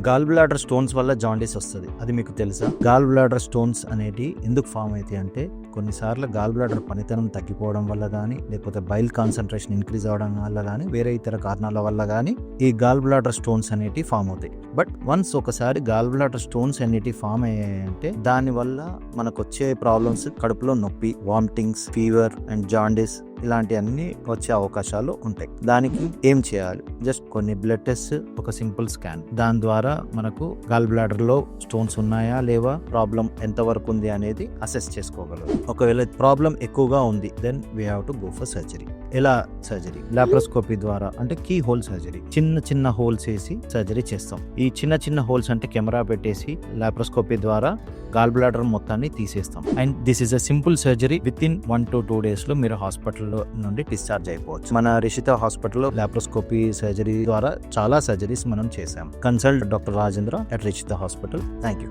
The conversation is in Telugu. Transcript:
గాల్ బ్లాడర్ స్టోన్స్ వల్ల జాండీస్ వస్తుంది, అది మీకు తెలుసా? గాల్ బ్లాడర్ స్టోన్స్ అనేటి ఎందుకు ఫామ్ అవుతాయి అంటే, కొన్నిసార్లు గాల్ బ్లాడర్ పనితనం తగ్గిపోవడం వల్ల కానీ, లేకపోతే బైల్ కాన్సన్ట్రేషన్ ఇంక్రీజ్ అవడం వల్ల కానీ, వేరే ఇతర కారణాల వల్ల కానీ ఈ గాల్ బ్లాడర్ స్టోన్స్ అనేటి ఫామ్ అవుతాయి. బట్ వన్స్ ఒకసారి గాల్ బ్లాడర్ స్టోన్స్ అనేటి ఫామ్ అయ్యాయంటే దాని వల్ల మనకు వచ్చే ప్రాబ్లమ్స్ కడుపులో నొప్పి, వామిటింగ్స్, ఫీవర్ అండ్ జాండీస్ ఇలాంటివన్నీ వచ్చే అవకాశాలు ఉంటాయి. దానికి ఏం చేయాలి? జస్ట్ కొన్ని బ్లడ్ టెస్ట్, ఒక సింపుల్ స్కాన్, దాని ద్వారా మనకు గాల్ బ్లాడర్ లో స్టోన్స్ ఉన్నాయా లేవా, ప్రాబ్లం ఎంత వరకు ఉంది అనేది అసెస్ చేసుకోగలరు. ఒకవేళ ప్రాబ్లం ఎక్కువగా ఉంది, then we have to go for surgery. ఎలా సర్జరీ? లాప్రోస్కోపీ ద్వారా, అంటే కీ హోల్ సర్జరీ. చిన్న చిన్న హోల్స్ వేసి సర్జరీ చేస్తాం. ఈ చిన్న చిన్న హోల్స్ అంటే కెమెరా పెట్టేసి లాప్రోస్కోపీ ద్వారా గాల్ బ్లాడర్ మొత్తాన్ని తీసేస్తాం. And this is a simple surgery. With in 1 to 2 days లో మీరు హాస్పిటల్ నుండి డిశ్చార్జ్ అయిపోవచ్చు. మన రిషిత హాస్పిటల్లో లాప్రోస్కోపీ సర్జరీ ద్వారా చాలా సర్జరీస్ మనం చేసాం. Consult doctor Rajendra at Rishita hospital. Thank you.